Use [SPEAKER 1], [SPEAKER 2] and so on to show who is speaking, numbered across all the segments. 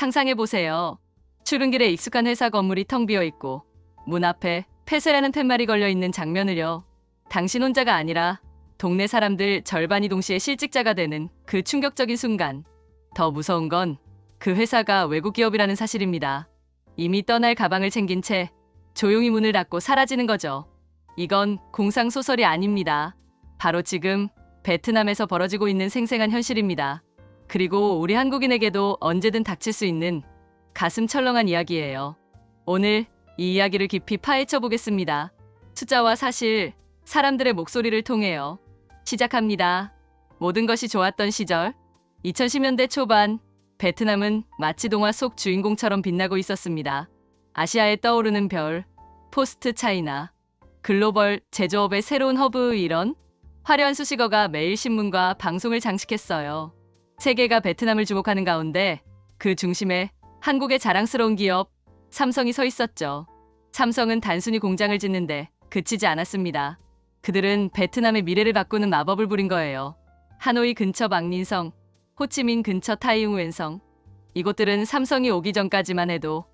[SPEAKER 1] 상상해보세요. 출근길에 익숙한 회사 건물이 텅 비어 있고 문 앞에 폐쇄라는 팻말이 걸려 있는 장면을요. 당신 혼자가 아니라 동네 사람들 절반이 동시에 실직자가 되는 그 충격적인 순간. 더 무서운 건 그 회사가 외국 기업이라는 사실입니다. 이미 떠날 가방을 챙긴 채 조용히 문을 닫고 사라지는 거죠. 이건 공상소설이 아닙니다. 바로 지금 베트남에서 벌어지고 있는 생생한 현실입니다. 그리고 우리 한국인에게도 언제든 닥칠 수 있는 가슴 철렁한 이야기예요. 오늘 이 이야기를 깊이 파헤쳐 보겠습니다. 숫자와 사실, 사람들의 목소리를 통해요. 시작합니다. 모든 것이 좋았던 시절, 2010년대 초반, 베트남은 마치 동화 속 주인공처럼 빛나고 있었습니다. 아시아에 떠오르는 별, 포스트 차이나, 글로벌 제조업의 새로운 허브, 이런 화려한 수식어가 매일 신문과 방송을 장식했어요. 세계가 베트남을 주목하는 가운데 그 중심에 한국의 자랑스러운 기업 삼성이 서 있었죠. 삼성은 단순히 공장을 짓는데 그치지 않았습니다. 그들은 베트남의 미래를 바꾸는 마법을 부린 거예요. 하노이 근처 망린성, 호치민 근처 타이웅웬성, 이곳들은 삼성이 오기 전까지만 해도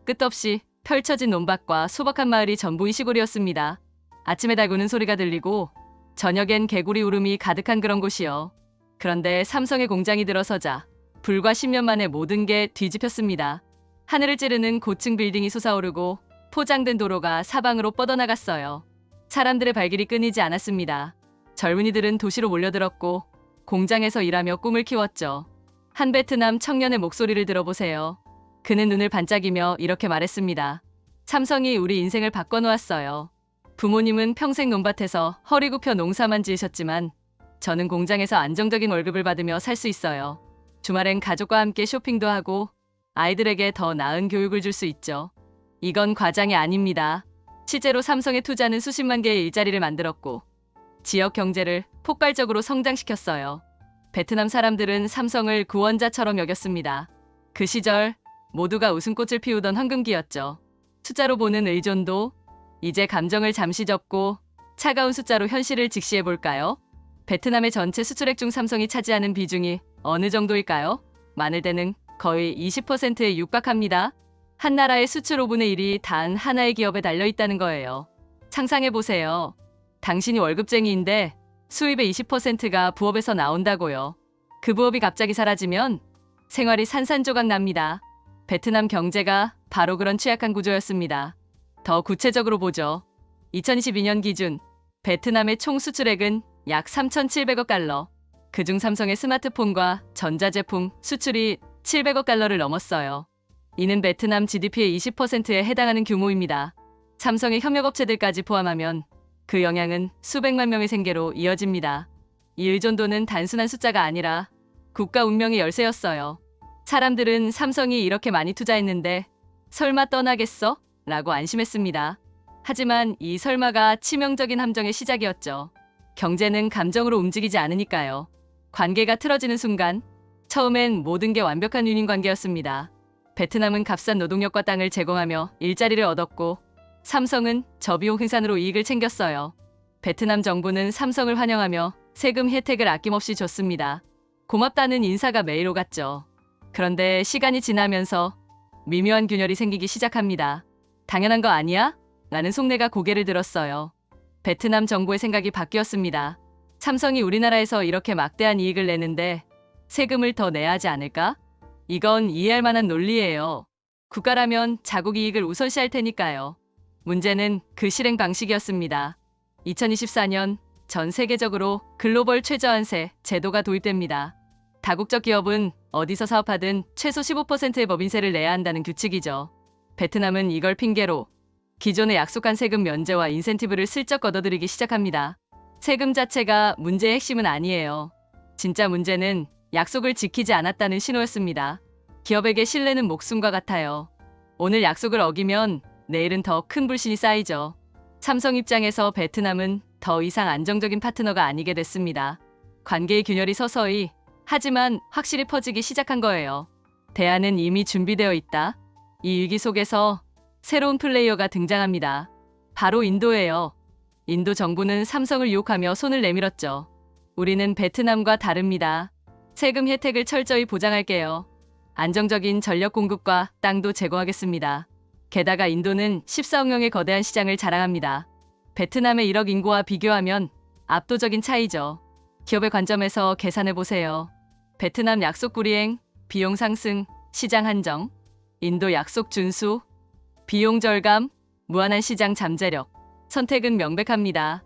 [SPEAKER 1] 끝없이 펼쳐진 논밭과 소박한 마을이 전부인 시골이었습니다. 아침에 달구는 소리가 들리고 저녁엔 개구리 울음이 가득한 그런 곳이요. 그런데 삼성의 공장이 들어서자 불과 10년 만에 모든 게 뒤집혔습니다. 하늘을 찌르는 고층 빌딩이 솟아오르고 포장된 도로가 사방으로 뻗어나갔어요. 사람들의 발길이 끊이지 않았습니다. 젊은이들은 도시로 몰려들었고 공장에서 일하며 꿈을 키웠죠. 한 베트남 청년의 목소리를 들어보세요. 그는 눈을 반짝이며 이렇게 말했습니다. 삼성이 우리 인생을 바꿔놓았어요. 부모님은 평생 논밭에서 허리 굽혀 농사만 지으셨지만 저는 공장에서 안정적인 월급을 받으며 살 수 있어요. 주말엔 가족과 함께 쇼핑도 하고 아이들에게 더 나은 교육을 줄 수 있죠. 이건 과장이 아닙니다. 실제로 삼성의 투자는 수십만 개의 일자리를 만들었고 지역 경제를 폭발적으로 성장시켰어요. 베트남 사람들은 삼성을 구원자처럼 여겼습니다. 그 시절 모두가 웃음꽃을 피우던 황금기였죠. 숫자로 보는 의존도, 이제 감정을 잠시 접고 차가운 숫자로 현실을 직시해볼까요? 베트남의 전체 수출액 중 삼성이 차지하는 비중이 어느 정도일까요? 많을 때는 거의 20%에 육박합니다. 한 나라의 수출 5분의 1이 단 하나의 기업에 달려있다는 거예요. 상상해보세요. 당신이 월급쟁이인데 수입의 20%가 부업에서 나온다고요. 그 부업이 갑자기 사라지면 생활이 산산조각 납니다. 베트남 경제가 바로 그런 취약한 구조였습니다. 더 구체적으로 보죠. 2022년 기준 베트남의 총 수출액은 약 3,700억 달러. 그중 삼성의 스마트폰과 전자제품 수출이 700억 달러를 넘었어요. 이는 베트남 GDP의 20%에 해당하는 규모입니다. 삼성의 협력업체들까지 포함하면 그 영향은 수백만 명의 생계로 이어집니다. 이 의존도는 단순한 숫자가 아니라 국가 운명의 열쇠였어요. 사람들은 삼성이 이렇게 많이 투자했는데 설마 떠나겠어? 라고 안심했습니다. 하지만 이 설마가 치명적인 함정의 시작이었죠. 경제는 감정으로 움직이지 않으니까요. 관계가 틀어지는 순간 처음엔 모든 게 완벽한 윈윈 관계였습니다. 베트남은 값싼 노동력과 땅을 제공하며 일자리를 얻었고 삼성은 저비용 생산으로 이익을 챙겼어요. 베트남 정부는 삼성을 환영하며 세금 혜택을 아낌없이 줬습니다. 고맙다는 인사가 매일 오갔죠. 그런데 시간이 지나면서 미묘한 균열이 생기기 시작합니다. 당연한 거 아니야? 라는 속내가 고개를 들었어요. 베트남 정부의 생각이 바뀌었습니다. 삼성이 우리나라에서 이렇게 막대한 이익을 내는데 세금을 더 내야 하지 않을까? 이건 이해할 만한 논리예요. 국가라면 자국 이익을 우선시할 테니까요. 문제는 그 실행 방식이었습니다. 2024년 전 세계적으로 글로벌 최저한세 제도가 도입됩니다. 다국적 기업은 어디서 사업하든 최소 15%의 법인세를 내야 한다는 규칙이죠. 베트남은 이걸 핑계로 기존에 약속한 세금 면제와 인센티브를 슬쩍 걷어들이기 시작합니다. 세금 자체가 문제의 핵심은 아니에요. 진짜 문제는 약속을 지키지 않았다는 신호였습니다. 기업에게 신뢰는 목숨과 같아요. 오늘 약속을 어기면 내일은 더 큰 불신이 쌓이죠. 삼성 입장에서 베트남은 더 이상 안정적인 파트너가 아니게 됐습니다. 관계의 균열이 서서히 하지만 확실히 퍼지기 시작한 거예요. 대안은 이미 준비되어 있다. 이 위기 속에서 새로운 플레이어가 등장합니다. 바로 인도예요. 인도 정부는 삼성을 유혹하며 손을 내밀었죠. 우리는 베트남과 다릅니다. 세금 혜택을 철저히 보장할게요. 안정적인 전력 공급과 땅도 제공하겠습니다. 게다가 인도는 14억 명의 거대한 시장을 자랑합니다. 베트남의 1억 인구와 비교하면 압도적인 차이죠. 기업의 관점에서 계산해보세요. 베트남 약속 불이행, 비용 상승, 시장 한정. 인도 약속 준수, 비용 절감, 무한한 시장 잠재력. 선택은 명백합니다.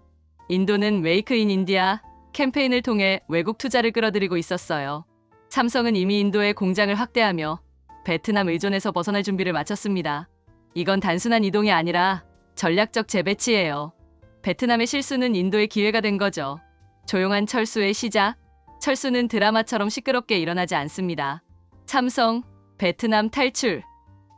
[SPEAKER 1] 인도는 메이크 인 인디아 캠페인을 통해 외국 투자를 끌어들이고 있었어요. 삼성은 이미 인도의 공장을 확대하며 베트남 의존에서 벗어날 준비를 마쳤습니다. 이건 단순한 이동이 아니라 전략적 재배치예요. 베트남의 실수는 인도의 기회가 된 거죠. 조용한 철수의 시작. 철수는 드라마처럼 시끄럽게 일어나지 않습니다. 삼성, 베트남 탈출.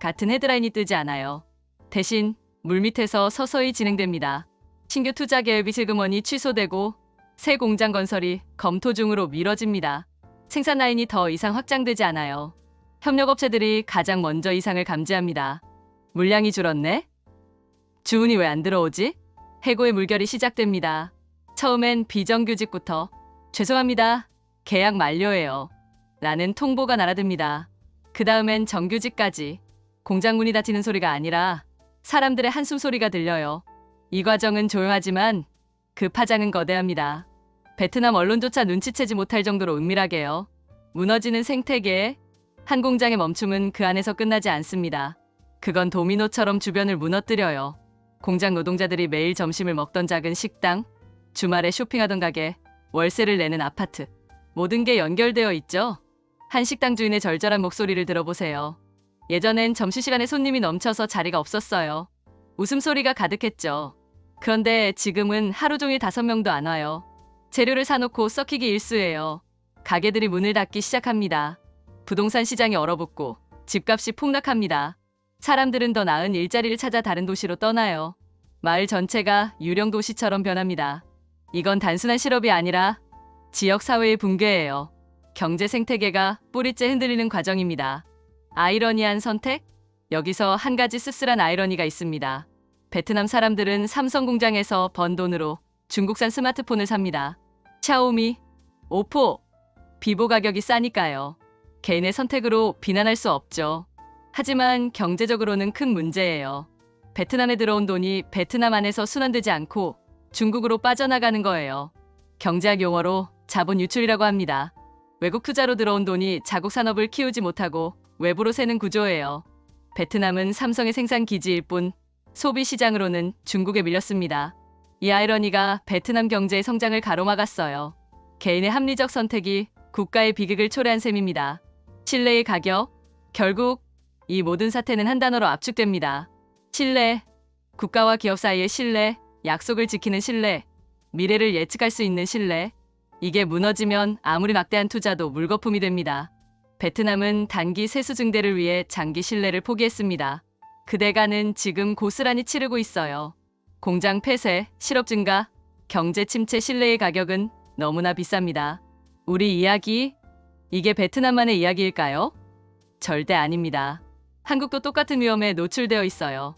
[SPEAKER 1] 같은 헤드라인이 뜨지 않아요. 대신 물밑에서 서서히 진행됩니다. 신규 투자 계획이 슬그머니 취소되고 새 공장 건설이 검토 중으로 미뤄집니다. 생산 라인이 더 이상 확장되지 않아요. 협력업체들이 가장 먼저 이상을 감지합니다. 물량이 줄었네? 주문이 왜 안 들어오지? 해고의 물결이 시작됩니다. 처음엔 비정규직부터 죄송합니다. 계약 만료예요. 라는 통보가 날아듭니다. 그 다음엔 정규직까지. 공장 문이 닫히는 소리가 아니라 사람들의 한숨 소리가 들려요. 이 과정은 조용하지만 그 파장은 거대합니다. 베트남 언론조차 눈치채지 못할 정도로 은밀하게요. 무너지는 생태계, 한 공장의 멈춤은 그 안에서 끝나지 않습니다. 그건 도미노처럼 주변을 무너뜨려요. 공장 노동자들이 매일 점심을 먹던 작은 식당, 주말에 쇼핑하던 가게, 월세를 내는 아파트. 모든 게 연결되어 있죠. 한 식당 주인의 절절한 목소리를 들어보세요. 예전엔 점심시간에 손님이 넘쳐서 자리가 없었어요. 웃음소리가 가득했죠. 그런데 지금은 하루 종일 5명도 안 와요. 재료를 사놓고 썩히기 일쑤예요. 가게들이 문을 닫기 시작합니다. 부동산 시장이 얼어붙고 집값이 폭락합니다. 사람들은 더 나은 일자리를 찾아 다른 도시로 떠나요. 마을 전체가 유령 도시처럼 변합니다. 이건 단순한 실업이 아니라 지역 사회의 붕괴예요. 경제 생태계가 뿌리째 흔들리는 과정입니다. 아이러니한 선택? 여기서 한 가지 씁쓸한 아이러니가 있습니다. 베트남 사람들은 삼성 공장에서 번 돈으로 중국산 스마트폰을 삽니다. 샤오미, 오포, 비보 가격이 싸니까요. 개인의 선택으로 비난할 수 없죠. 하지만 경제적으로는 큰 문제예요. 베트남에 들어온 돈이 베트남 안에서 순환되지 않고 중국으로 빠져나가는 거예요. 경제학 용어로 자본 유출이라고 합니다. 외국 투자로 들어온 돈이 자국 산업을 키우지 못하고 외부로 새는 구조예요. 베트남은 삼성의 생산 기지일 뿐 소비 시장으로는 중국에 밀렸습니다. 이 아이러니가 베트남 경제의 성장을 가로막았어요. 개인의 합리적 선택이 국가의 비극을 초래한 셈입니다. 신뢰의 가격. 결국 이 모든 사태는 한 단어로 압축됩니다. 신뢰. 국가와 기업 사이의 신뢰, 약속을 지키는 신뢰, 미래를 예측할 수 있는 신뢰. 이게 무너지면 아무리 막대한 투자도 물거품이 됩니다. 베트남은 단기 세수 증대를 위해 장기 신뢰를 포기했습니다. 그 대가는 지금 고스란히 치르고 있어요. 공장 폐쇄, 실업 증가, 경제 침체, 신뢰의 가격은 너무나 비쌉니다. 우리 이야기, 이게 베트남만의 이야기일까요? 절대 아닙니다. 한국도 똑같은 위험에 노출되어 있어요.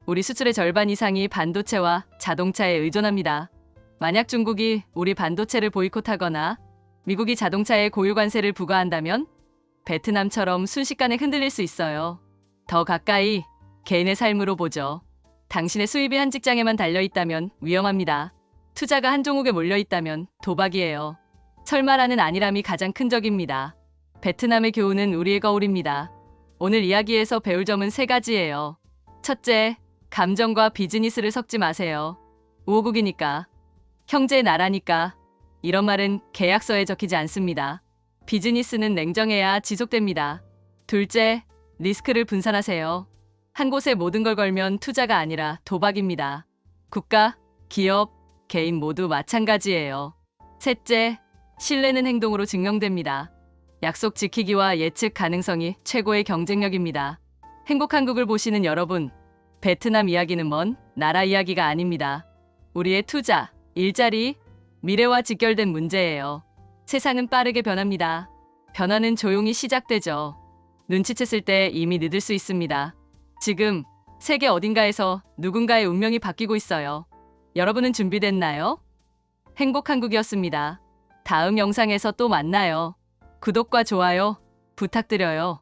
[SPEAKER 1] 우리 수출의 절반 이상이 반도체와 자동차에 의존합니다. 만약 중국이 우리 반도체를 보이콧하거나 미국이 자동차에 고유 관세를 부과한다면 베트남처럼 순식간에 흔들릴 수 있어요. 더 가까이 개인의 삶으로 보죠. 당신의 수입이 한 직장에만 달려있다면 위험합니다. 투자가 한 종목에 몰려있다면 도박이에요. 설마라는 안일함이 가장 큰 적입니다. 베트남의 교훈은 우리의 거울입니다. 오늘 이야기에서 배울 점은 3가지예요. 첫째, 감정과 비즈니스를 섞지 마세요. 우호국이니까, 형제의 나라니까 이런 말은 계약서에 적히지 않습니다. 비즈니스는 냉정해야 지속됩니다. 둘째, 리스크를 분산하세요. 한 곳에 모든 걸 걸면 투자가 아니라 도박입니다. 국가, 기업, 개인 모두 마찬가지예요. 셋째, 신뢰는 행동으로 증명됩니다. 약속 지키기와 예측 가능성이 최고의 경쟁력입니다. 행복한 국을 보시는 여러분, 베트남 이야기는 먼 나라 이야기가 아닙니다. 우리의 투자, 일자리, 미래와 직결된 문제예요. 세상은 빠르게 변합니다. 변화는 조용히 시작되죠. 눈치챘을 때 이미 늦을 수 있습니다. 지금 세계 어딘가에서 누군가의 운명이 바뀌고 있어요. 여러분은 준비됐나요? 행복한국이었습니다. 다음 영상에서 또 만나요. 구독과 좋아요 부탁드려요.